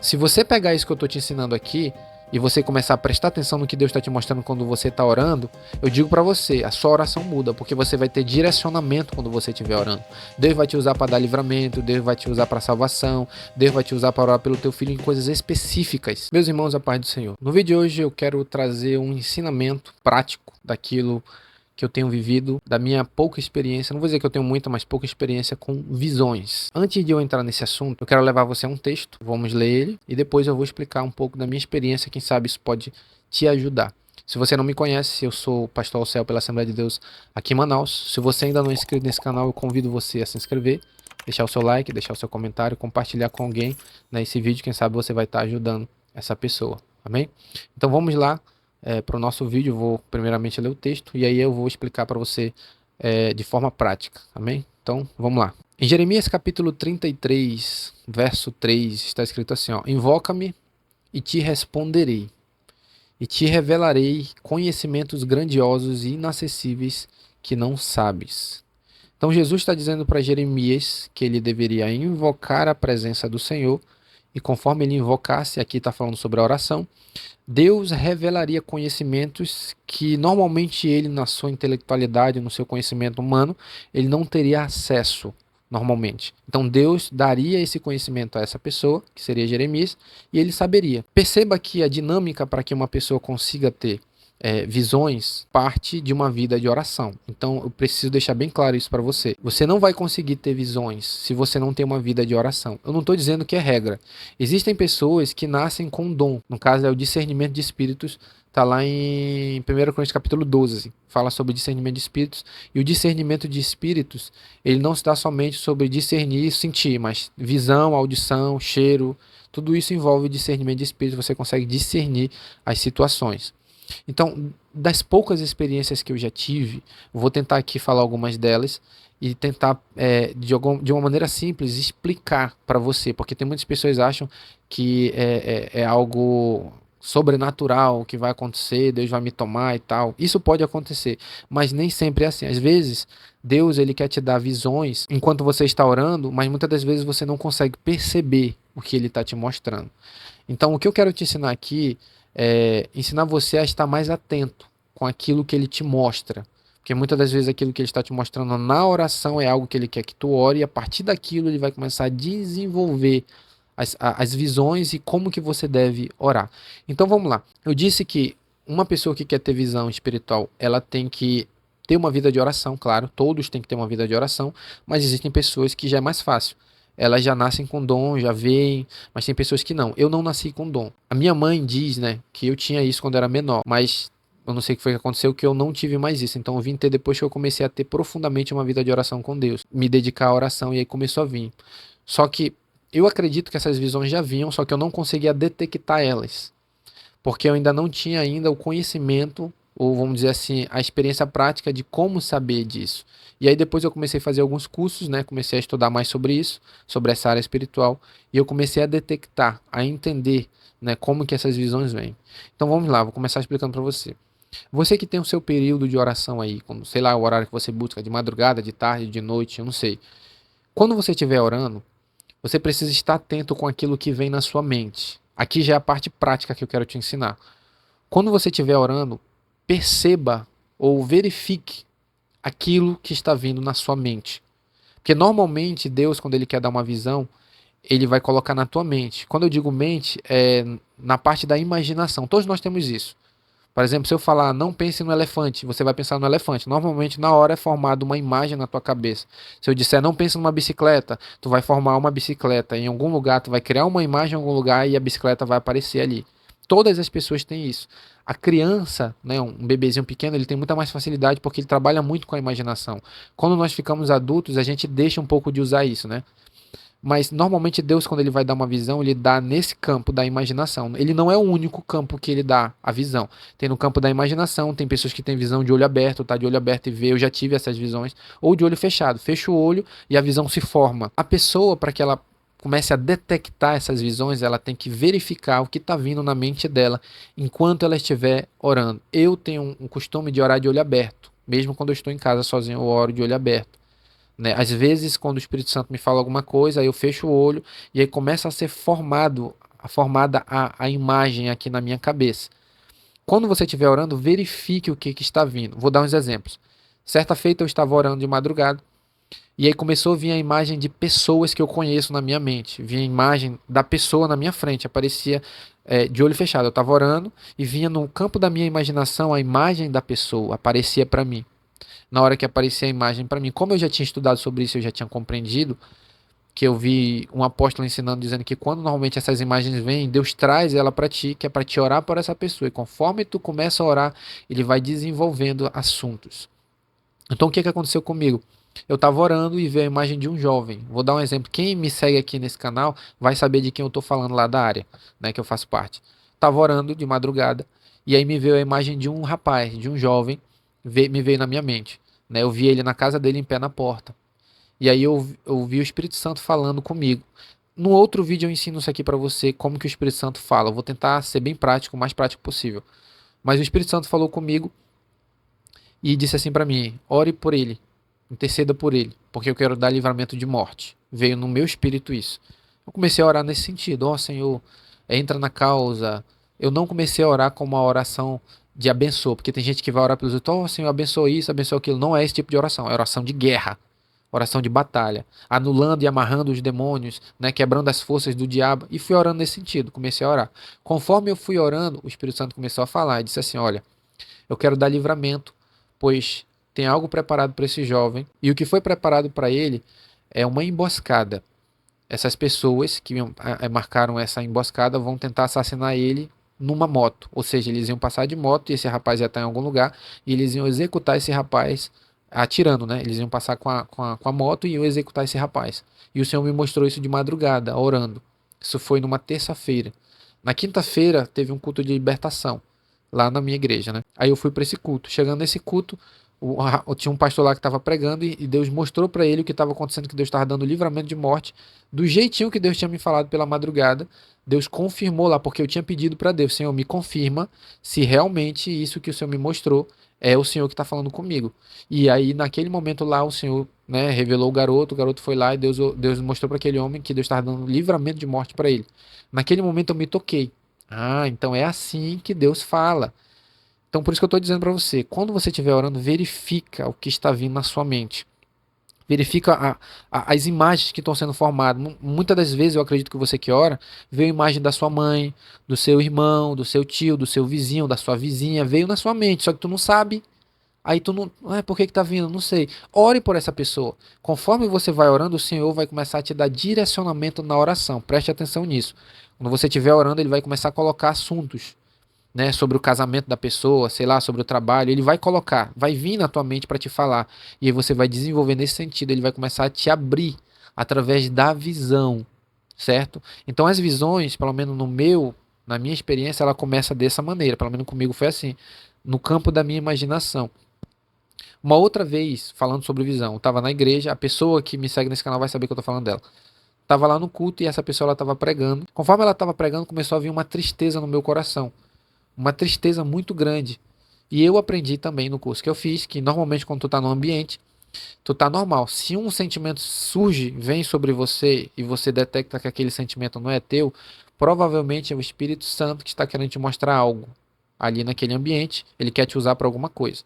Se você pegar isso que eu estou te ensinando aqui e você começar a prestar atenção no que Deus está te mostrando quando você está orando, eu digo para você, a sua oração muda, porque você vai ter direcionamento quando você estiver orando. Deus vai te usar para dar livramento, Deus vai te usar para salvação, Deus vai te usar para orar pelo teu filho em coisas específicas. Meus irmãos, a paz do Senhor. No vídeo de hoje eu quero trazer um ensinamento prático daquilo que eu tenho vivido, da minha pouca experiência, não vou dizer que eu tenho muita, mas pouca experiência com visões. Antes de eu entrar nesse assunto, eu quero levar você a um texto, vamos ler ele, e depois eu vou explicar um pouco da minha experiência, quem sabe isso pode te ajudar. Se você não me conhece, eu sou o Pastor Alceu pela Assembleia de Deus aqui em Manaus. Se você ainda não é inscrito nesse canal, eu convido você a se inscrever, deixar o seu like, deixar o seu comentário, compartilhar com alguém nesse vídeo, quem sabe você vai estar ajudando essa pessoa, amém? Então vamos lá. Para o nosso vídeo, eu vou primeiramente ler o texto e aí eu vou explicar para você de forma prática, amém? Então, vamos lá. Em Jeremias capítulo 33, verso 3, está escrito assim, ó: Invoca-me e te responderei, e te revelarei conhecimentos grandiosos e inacessíveis que não sabes. Então, Jesus está dizendo para Jeremias que ele deveria invocar a presença do Senhor, e conforme ele invocasse, aqui está falando sobre a oração, Deus revelaria conhecimentos que normalmente ele, na sua intelectualidade, no seu conhecimento humano, ele não teria acesso normalmente. Então Deus daria esse conhecimento a essa pessoa, que seria Jeremias, e ele saberia. Perceba que a dinâmica para que uma pessoa consiga ter visões parte de uma vida de oração. Então eu preciso deixar bem claro isso para você. Você não vai conseguir ter visões se você não tem uma vida de oração. Eu não estou dizendo que é regra. Existem pessoas que nascem com dom. No caso é o discernimento de espíritos. Está lá em 1 Coríntios capítulo 12. Fala sobre discernimento de espíritos. E o discernimento de espíritos, ele não se dá somente sobre discernir e sentir, mas visão, audição, cheiro, tudo isso envolve discernimento de espíritos. Você consegue discernir as situações. Então, das poucas experiências que eu já tive, vou tentar aqui falar algumas delas e tentar, de uma maneira simples, explicar para você, porque tem muitas pessoas que acham que é algo sobrenatural que vai acontecer, Deus vai me tomar e tal. Isso pode acontecer, mas nem sempre é assim. Às vezes, Deus ele quer te dar visões enquanto você está orando, mas muitas das vezes você não consegue perceber o que ele está te mostrando. Então, o que eu quero te ensinar aqui ensinar você a estar mais atento com aquilo que ele te mostra. Porque muitas das vezes aquilo que ele está te mostrando na oração é algo que ele quer que tu ore, e a partir daquilo ele vai começar a desenvolver as visões e como que você deve orar. Então vamos lá. Eu disse que uma pessoa que quer ter visão espiritual, ela tem que ter uma vida de oração, claro, todos têm que ter uma vida de oração, mas existem pessoas que já é mais fácil. Elas já nascem com dom, já veem, mas tem pessoas que não. Eu não nasci com dom. A minha mãe diz, né, que eu tinha isso quando era menor, mas eu não sei o que foi que aconteceu, que eu não tive mais isso. Então eu vim ter depois que eu comecei a ter profundamente uma vida de oração com Deus, me dedicar à oração, e aí começou a vir. Só que eu acredito que essas visões já vinham, só que eu não conseguia detectar elas, porque eu ainda não tinha ainda o conhecimento, ou vamos dizer assim, a experiência prática de como saber disso. E aí depois eu comecei a fazer alguns cursos, né? Comecei a estudar mais sobre isso, sobre essa área espiritual, e eu comecei a detectar, a entender, né, como que essas visões vêm. Então vamos lá, vou começar explicando para você. Você que tem o seu período de oração aí, como, sei lá, o horário que você busca, de madrugada, de tarde, de noite, eu não sei. Quando você estiver orando, você precisa estar atento com aquilo que vem na sua mente. Aqui já é a parte prática que eu quero te ensinar. Quando você estiver orando, perceba ou verifique aquilo que está vindo na sua mente. Porque normalmente Deus, quando ele quer dar uma visão, ele vai colocar na tua mente. Quando eu digo mente, é na parte da imaginação. Todos nós temos isso. Por exemplo, se eu falar não pense no elefante, você vai pensar no elefante. Normalmente na hora é formada uma imagem na tua cabeça. Se eu disser não pense numa bicicleta, tu vai formar uma bicicleta em algum lugar, tu vai criar uma imagem em algum lugar e a bicicleta vai aparecer ali. Todas as pessoas têm isso. A criança, né, um bebezinho pequeno, ele tem muita mais facilidade porque ele trabalha muito com a imaginação. Quando nós ficamos adultos, a gente deixa um pouco de usar isso, né? Mas normalmente Deus, quando ele vai dar uma visão, ele dá nesse campo da imaginação. Ele não é o único campo que ele dá a visão. Tem no campo da imaginação, tem pessoas que têm visão de olho aberto, tá de olho aberto e vê, eu já tive essas visões, ou de olho fechado. Fecha o olho e a visão se forma. A pessoa, para que ela comece a detectar essas visões, ela tem que verificar o que está vindo na mente dela enquanto ela estiver orando. Eu tenho um costume de orar de olho aberto. Mesmo quando eu estou em casa sozinho, eu oro de olho aberto. Né? Às vezes, quando o Espírito Santo me fala alguma coisa, aí eu fecho o olho e aí começa a ser formado formada a imagem aqui na minha cabeça. Quando você estiver orando, verifique o que está vindo. Vou dar uns exemplos. Certa feita eu estava orando de madrugada, e aí começou a vir a imagem de pessoas que eu conheço na minha mente. Vinha a imagem da pessoa na minha frente, aparecia de olho fechado. Eu estava orando e vinha no campo da minha imaginação a imagem da pessoa, aparecia para mim. Na hora que aparecia a imagem para mim, como eu já tinha estudado sobre isso, eu já tinha compreendido, que eu vi um apóstolo ensinando, dizendo que quando normalmente essas imagens vêm, Deus traz ela para ti, que é para te orar por essa pessoa. E conforme tu começa a orar, ele vai desenvolvendo assuntos. Então o que aconteceu comigo? Eu estava orando e vi a imagem de um jovem. Vou dar um exemplo. Quem me segue aqui nesse canal vai saber de quem eu estou falando lá da área, né, que eu faço parte. Estava orando de madrugada e aí me veio a imagem de um rapaz, de um jovem, me veio na minha mente. Né, eu vi ele na casa dele em pé na porta. E aí eu vi o Espírito Santo falando comigo. No outro vídeo eu ensino isso aqui para você, como que o Espírito Santo fala. Eu vou tentar ser bem prático, o mais prático possível. Mas o Espírito Santo falou comigo e disse assim para mim: ore por ele, interceda por ele, porque eu quero dar livramento de morte. Veio no meu espírito isso. Eu comecei a orar nesse sentido: ó Senhor, entra na causa. Eu não comecei a orar com uma oração de abençoa, porque tem gente que vai orar pelos outros: ó Senhor, abençoa isso, abençoa aquilo. Não é esse tipo de oração, é oração de guerra. Oração de batalha, anulando e amarrando os demônios, né, quebrando as forças do diabo, e fui orando nesse sentido, comecei a orar. Conforme eu fui orando, o Espírito Santo começou a falar e disse assim: olha, eu quero dar livramento, pois tem algo preparado para esse jovem, e o que foi preparado para ele é uma emboscada. Essas pessoas que marcaram essa emboscada vão tentar assassinar ele numa moto, ou seja, eles iam passar de moto e esse rapaz ia estar em algum lugar e eles iam executar esse rapaz atirando, né? Eles iam passar com a moto e iam executar esse rapaz. E o Senhor me mostrou isso de madrugada, orando. Isso foi numa terça-feira. Na quinta-feira teve um culto de libertação lá na minha igreja, né? Aí eu fui para esse culto. Chegando nesse culto, tinha um pastor lá que estava pregando e Deus mostrou para ele o que estava acontecendo, que Deus estava dando livramento de morte, do jeitinho que Deus tinha me falado pela madrugada. Deus confirmou lá, porque eu tinha pedido para Deus: Senhor, me confirma se realmente isso que o Senhor me mostrou é o Senhor que está falando comigo. E aí, naquele momento lá, o Senhor, né, revelou o garoto foi lá e Deus mostrou para aquele homem que Deus estava dando livramento de morte para ele. Naquele momento eu me toquei. Ah, então é assim que Deus fala. Então por isso que eu estou dizendo para você, quando você estiver orando, verifica o que está vindo na sua mente. Verifica as imagens que estão sendo formadas. Muitas das vezes eu acredito que você que ora, veio a imagem da sua mãe, do seu irmão, do seu tio, do seu vizinho, da sua vizinha, veio na sua mente, só que tu não sabe. Aí tu não, por que tá vindo? Não sei. Ore por essa pessoa. Conforme você vai orando, o Senhor vai começar a te dar direcionamento na oração. Preste atenção nisso. Quando você estiver orando, ele vai começar a colocar assuntos, né, sobre o casamento da pessoa, sei lá, sobre o trabalho. Ele vai colocar, vai vir na tua mente para te falar. E aí você vai desenvolver nesse sentido. Ele vai começar a te abrir através da visão, certo? Então as visões, pelo menos na minha experiência, ela começa dessa maneira. Pelo menos comigo foi assim, no campo da minha imaginação. Uma outra vez, falando sobre visão, eu estava na igreja, a pessoa que me segue nesse canal vai saber que eu estou falando dela. Estava lá no culto e essa pessoa ela estava pregando. Conforme ela estava pregando, começou a vir uma tristeza no meu coração. Uma tristeza muito grande. E eu aprendi também no curso que eu fiz, que normalmente quando tu está no ambiente, tu tá normal. Se um sentimento surge, vem sobre você e você detecta que aquele sentimento não é teu, provavelmente é o Espírito Santo que está querendo te mostrar algo ali naquele ambiente. Ele quer te usar para alguma coisa.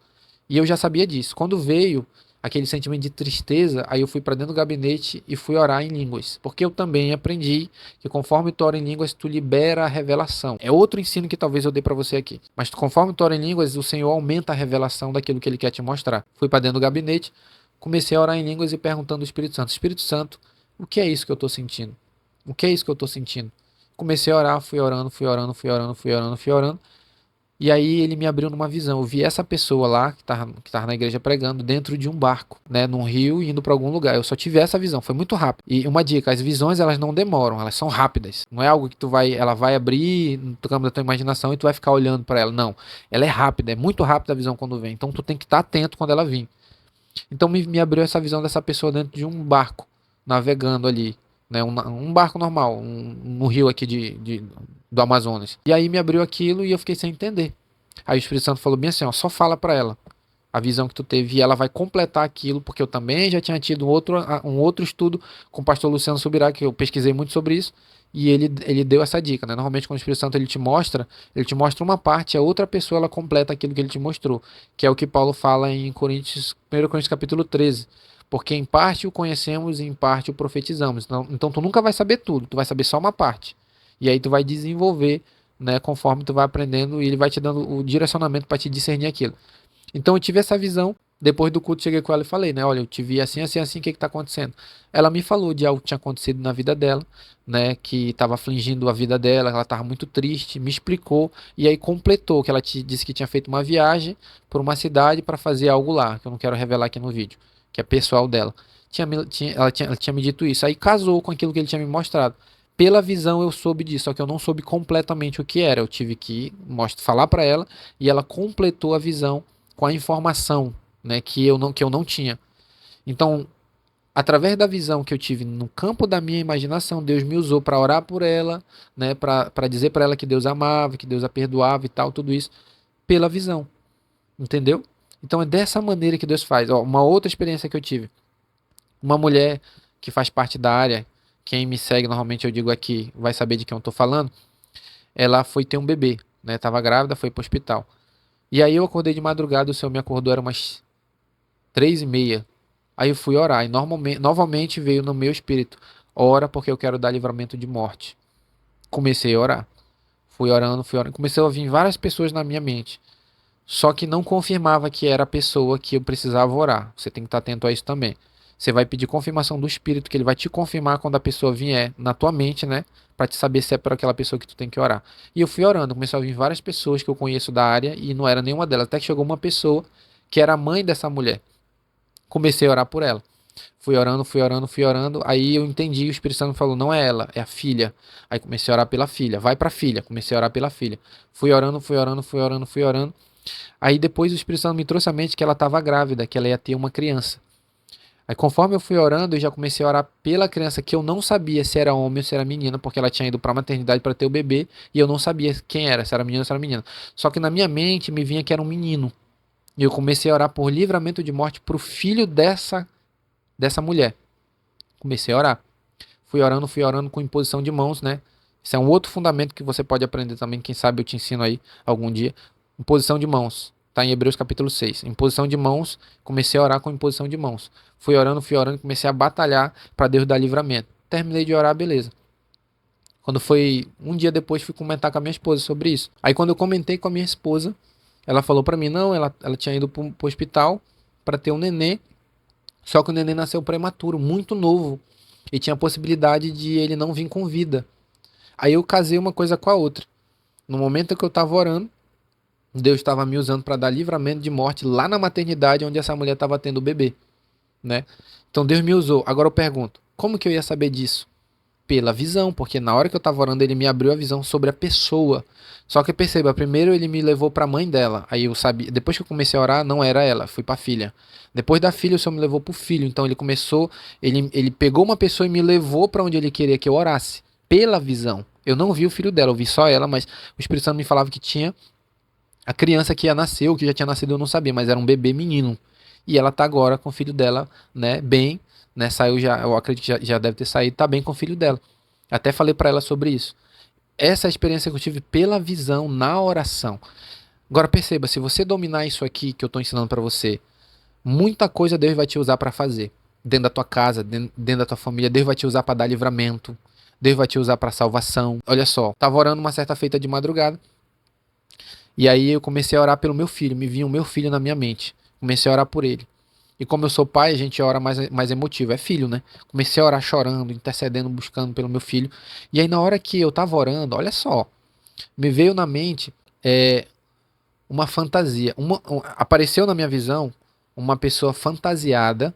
E eu já sabia disso. Quando veio aquele sentimento de tristeza, aí eu fui para dentro do gabinete e fui orar em línguas. Porque eu também aprendi que conforme tu ora em línguas, tu libera a revelação. É outro ensino que talvez eu dê para você aqui. Mas conforme tu ora em línguas, o Senhor aumenta a revelação daquilo que Ele quer te mostrar. Fui para dentro do gabinete, comecei a orar em línguas e perguntando ao Espírito Santo: Espírito Santo, o que é isso que eu estou sentindo? O que é isso que eu estou sentindo? Comecei a orar, fui orando, fui orando, fui orando, fui orando, fui orando. E aí ele me abriu numa visão. Eu vi essa pessoa lá, que tava na igreja pregando, dentro de um barco, né, num rio, indo para algum lugar. Eu só tive essa visão, foi muito rápido. E uma dica: as visões elas não demoram, elas são rápidas. Não é algo que ela vai abrir no campo da tua imaginação e tu vai ficar olhando para ela. Não, ela é rápida, é muito rápida a visão quando vem. Então tu tem que estar atento quando ela vir. Então me abriu essa visão dessa pessoa dentro de um barco, navegando ali, né, um barco normal, no rio aqui do Amazonas. E aí me abriu aquilo e eu fiquei sem entender. Aí o Espírito Santo falou bem assim: ó, só fala para ela a visão que tu teve e ela vai completar aquilo, porque eu também já tinha tido um outro estudo com o pastor Luciano Subirá, que eu pesquisei muito sobre isso, e ele deu essa dica, né? Normalmente quando o Espírito Santo ele te mostra uma parte, a outra pessoa ela completa aquilo que ele te mostrou, que é o que Paulo fala em Coríntios, 1 Coríntios capítulo 13. Porque em parte o conhecemos e em parte o profetizamos. Então tu nunca vai saber tudo, tu vai saber só uma parte. E aí tu vai desenvolver, né, conforme tu vai aprendendo e ele vai te dando o direcionamento para te discernir aquilo. Então eu tive essa visão. Depois do culto, cheguei com ela e falei, né? Olha, eu te vi assim, assim, assim, o que que tá acontecendo? Ela me falou de algo que tinha acontecido na vida dela, né? Que estava afligindo a vida dela, ela estava muito triste, me explicou e aí completou que ela disse que tinha feito uma viagem por uma cidade para fazer algo lá, que eu não quero revelar aqui no vídeo, que é pessoal dela. Ela tinha me dito isso, aí casou com aquilo que ele tinha me mostrado. Pela visão eu soube disso, só que eu não soube completamente o que era. Eu tive que falar para ela e ela completou a visão com a informação, né, que eu não tinha. Então, através da visão que eu tive no campo da minha imaginação, Deus me usou para orar por ela, né, para dizer para ela que Deus amava, que Deus a perdoava e tal, tudo isso pela visão, entendeu? Então é dessa maneira que Deus faz. Ó, uma outra experiência que eu tive, uma mulher que faz parte da área, quem me segue normalmente eu digo aqui, vai saber de quem eu estou falando, ela foi ter um bebê, né, tava grávida, foi para o hospital. E aí eu acordei de madrugada, o Senhor me acordou, era umas 3h30. Aí eu fui orar e novamente veio no meu espírito: ora porque eu quero dar livramento de morte. Comecei a orar. Fui orando. Comecei a vir várias pessoas na minha mente. Só que não confirmava que era a pessoa que eu precisava orar. Você tem que estar atento a isso também. Você vai pedir confirmação do Espírito, que ele vai te confirmar quando a pessoa vier na tua mente, né? Pra te saber se é por aquela pessoa que tu tem que orar. E eu fui orando, comecei a vir várias pessoas que eu conheço da área e não era nenhuma delas. Até que chegou uma pessoa que era a mãe dessa mulher. Comecei a orar por ela. Fui orando, fui orando, fui orando. Aí eu entendi, o Espírito Santo falou: não é ela, é a filha. Aí comecei a orar pela filha. Vai pra filha. Comecei a orar pela filha. Fui orando, fui orando, fui orando, fui orando. Aí depois o Espírito Santo me trouxe à mente que ela estava grávida, que ela ia ter uma criança. Aí conforme eu fui orando, eu já comecei a orar pela criança, que eu não sabia se era homem ou se era menina, porque ela tinha ido para a maternidade para ter o bebê, e eu não sabia quem era, se era menino ou se era menina. Só que na minha mente me vinha que era um menino. E eu comecei a orar por livramento de morte para o filho dessa mulher. Comecei a orar. Fui orando com imposição de mãos, né? Isso é um outro fundamento que você pode aprender também, quem sabe eu te ensino aí algum dia. Imposição de mãos. Está em Hebreus capítulo 6. Imposição de mãos, comecei a orar com imposição de mãos. Fui orando, comecei a batalhar para Deus dar livramento. Terminei de orar, beleza. Quando foi um dia depois, fui comentar com a minha esposa sobre isso. Aí quando eu comentei com a minha esposa, ela falou para mim, não, ela tinha ido para o hospital para ter um nenê, só que o nenê nasceu prematuro, muito novo, e tinha a possibilidade de ele não vir com vida. Aí eu casei uma coisa com a outra. No momento que eu estava orando, Deus estava me usando para dar livramento de morte lá na maternidade onde essa mulher estava tendo o bebê, né? Então Deus me usou. Agora eu pergunto, como que eu ia saber disso? Pela visão, porque na hora que eu estava orando ele me abriu a visão sobre a pessoa. Só que perceba, primeiro ele me levou para a mãe dela. Aí eu sabia, depois que eu comecei a orar, não era ela, fui para a filha. Depois da filha, o Senhor me levou para o filho. Então ele pegou uma pessoa e me levou para onde ele queria que eu orasse, pela visão. Eu não vi o filho dela, eu vi só ela, mas o Espírito Santo me falava que tinha a criança que ia nascer, ou que já tinha nascido, eu não sabia, mas era um bebê menino. E ela tá agora com o filho dela, né, bem, né, saiu já, eu acredito que já deve ter saído, tá bem com o filho dela. Até falei para ela sobre isso. Essa é a experiência que eu tive pela visão na oração. Agora perceba, se você dominar isso aqui que eu tô ensinando para você, muita coisa Deus vai te usar para fazer. Dentro da tua casa, dentro da tua família, Deus vai te usar para dar livramento. Deus vai te usar para salvação. Olha só, tava orando uma certa feita de madrugada. E aí eu comecei a orar pelo meu filho, me vinha o meu filho na minha mente. Comecei a orar por ele. E como eu sou pai, a gente ora mais emotivo, é filho, né? Comecei a orar chorando, intercedendo, buscando pelo meu filho. E aí na hora que eu tava orando, olha só, me veio na mente uma fantasia. Apareceu na minha visão uma pessoa fantasiada,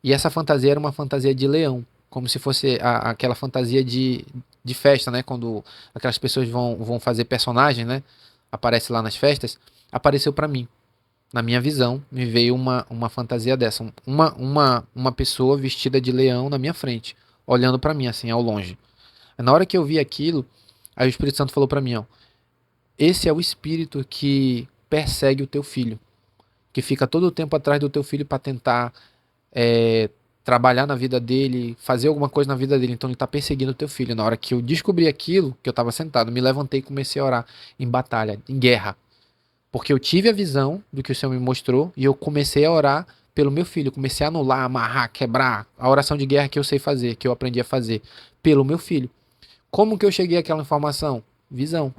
e essa fantasia era uma fantasia de leão, como se fosse aquela fantasia de festa, né? Quando aquelas pessoas vão fazer personagem, né? Aparece lá nas festas, apareceu pra mim. Na minha visão, me veio uma fantasia dessa. Uma pessoa vestida de leão na minha frente, olhando pra mim, assim, ao longe. Na hora que eu vi aquilo, aí o Espírito Santo falou pra mim, ó, esse é o espírito que persegue o teu filho, que fica todo o tempo atrás do teu filho pra tentar trabalhar na vida dele, fazer alguma coisa na vida dele. Então ele tá perseguindo o teu filho. Na hora que eu descobri aquilo, que eu tava sentado, me levantei e comecei a orar em batalha, em guerra. Porque eu tive a visão do que o Senhor me mostrou e eu comecei a orar pelo meu filho. Comecei a anular, amarrar, quebrar a oração de guerra que eu sei fazer, que eu aprendi a fazer pelo meu filho. Como que eu cheguei àquela informação? Visão.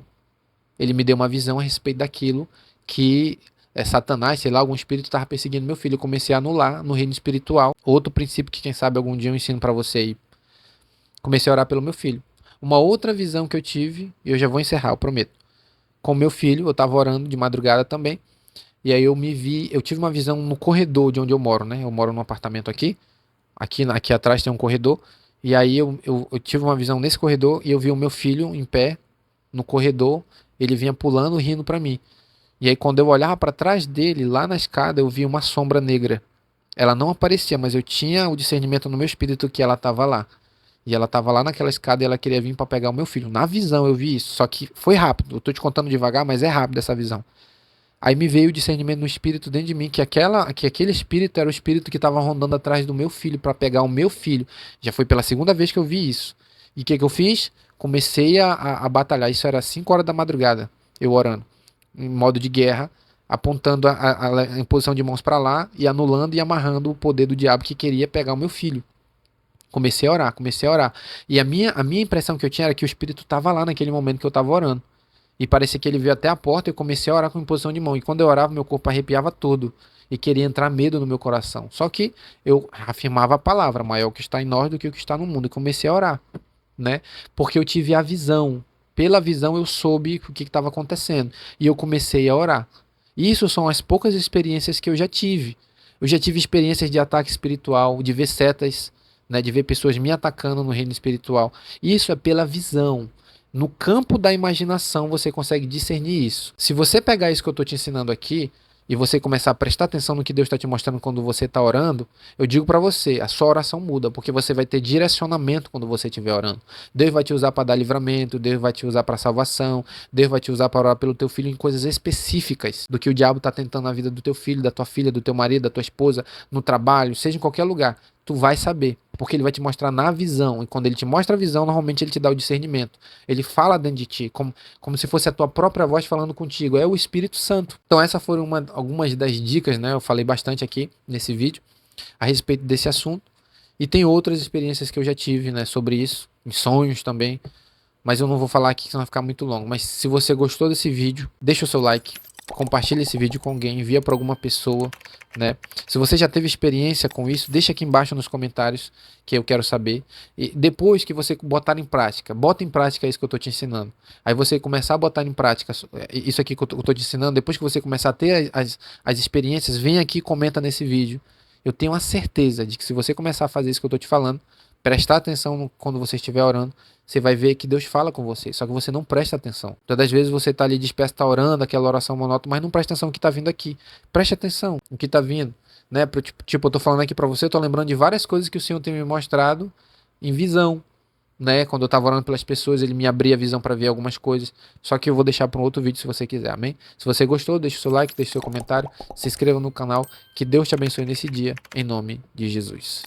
Ele me deu uma visão a respeito daquilo que Satanás, sei lá, algum espírito estava perseguindo meu filho. Eu comecei a anular no reino espiritual. Outro princípio que quem sabe algum dia eu ensino para você aí. Comecei a orar pelo meu filho. Uma outra visão que eu tive, e eu já vou encerrar, eu prometo. Com meu filho, eu estava orando de madrugada também. E aí eu tive uma visão no corredor de onde eu moro, né? Eu moro num apartamento aqui. Aqui atrás tem um corredor. E aí eu tive uma visão nesse corredor e eu vi o meu filho em pé no corredor. Ele vinha pulando, rindo para mim. E aí quando eu olhava para trás dele, lá na escada, eu vi uma sombra negra. Ela não aparecia, mas eu tinha o discernimento no meu espírito que ela estava lá. E ela estava lá naquela escada e ela queria vir para pegar o meu filho. Na visão eu vi isso, só que foi rápido. Eu tô te contando devagar, mas é rápido essa visão. Aí me veio o discernimento no espírito dentro de mim que aquele espírito era o espírito que estava rondando atrás do meu filho para pegar o meu filho. Já foi pela segunda vez que eu vi isso. E o que eu fiz? Comecei a batalhar. Isso era 5 horas da madrugada, eu orando, em modo de guerra, apontando a imposição de mãos para lá e anulando e amarrando o poder do diabo que queria pegar o meu filho. Comecei a orar, comecei a orar. E a minha impressão que eu tinha era que o espírito estava lá naquele momento que eu estava orando. E parecia que ele veio até a porta e eu comecei a orar com imposição de mão. E quando eu orava, meu corpo arrepiava todo. E queria entrar medo no meu coração. Só que eu afirmava a palavra, maior o que está em nós do que o que está no mundo. E comecei a orar, né? Porque eu tive a visão. Pela visão eu soube o que estava acontecendo. E eu comecei a orar. E isso são as poucas experiências que eu já tive. Eu já tive experiências de ataque espiritual, de ver setas, né? De ver pessoas me atacando no reino espiritual. Isso é pela visão. No campo da imaginação você consegue discernir isso. Se você pegar isso que eu estou te ensinando aqui e você começar a prestar atenção no que Deus está te mostrando quando você está orando, eu digo para você, a sua oração muda, porque você vai ter direcionamento quando você estiver orando. Deus vai te usar para dar livramento, Deus vai te usar para salvação, Deus vai te usar para orar pelo teu filho em coisas específicas do que o diabo está tentando na vida do teu filho, da tua filha, do teu marido, da tua esposa, no trabalho, seja em qualquer lugar. Tu vai saber, porque ele vai te mostrar na visão, e quando ele te mostra a visão, normalmente ele te dá o discernimento. Ele fala dentro de ti, como se fosse a tua própria voz falando contigo, é o Espírito Santo. Então essas foram algumas das dicas, né? Eu falei bastante aqui nesse vídeo a respeito desse assunto, e tem outras experiências que eu já tive, né, sobre isso, em sonhos também, mas eu não vou falar aqui, senão vai ficar muito longo. Mas se você gostou desse vídeo, deixa o seu like, compartilha esse vídeo com alguém, envia para alguma pessoa, né? Se você já teve experiência com isso, deixa aqui embaixo nos comentários que eu quero saber. E depois que você botar em prática, bota em prática isso que eu estou te ensinando. Aí você começar a botar em prática isso aqui que eu estou te ensinando, depois que você começar a ter as experiências, vem aqui e comenta nesse vídeo. Eu tenho a certeza de que se você começar a fazer isso que eu estou te falando, prestar atenção quando você estiver orando, você vai ver que Deus fala com você, só que você não presta atenção. Todas as vezes você está ali disperso, está orando, aquela oração monótona, mas não presta atenção no que está vindo aqui. Preste atenção no que está vindo, né? Tipo, eu estou falando aqui para você, eu estou lembrando de várias coisas que o Senhor tem me mostrado em visão, né? Quando eu estava orando pelas pessoas, Ele me abria a visão para ver algumas coisas, só que eu vou deixar para um outro vídeo se você quiser, amém? Se você gostou, deixa o seu like, deixa o seu comentário, se inscreva no canal, que Deus te abençoe nesse dia, em nome de Jesus.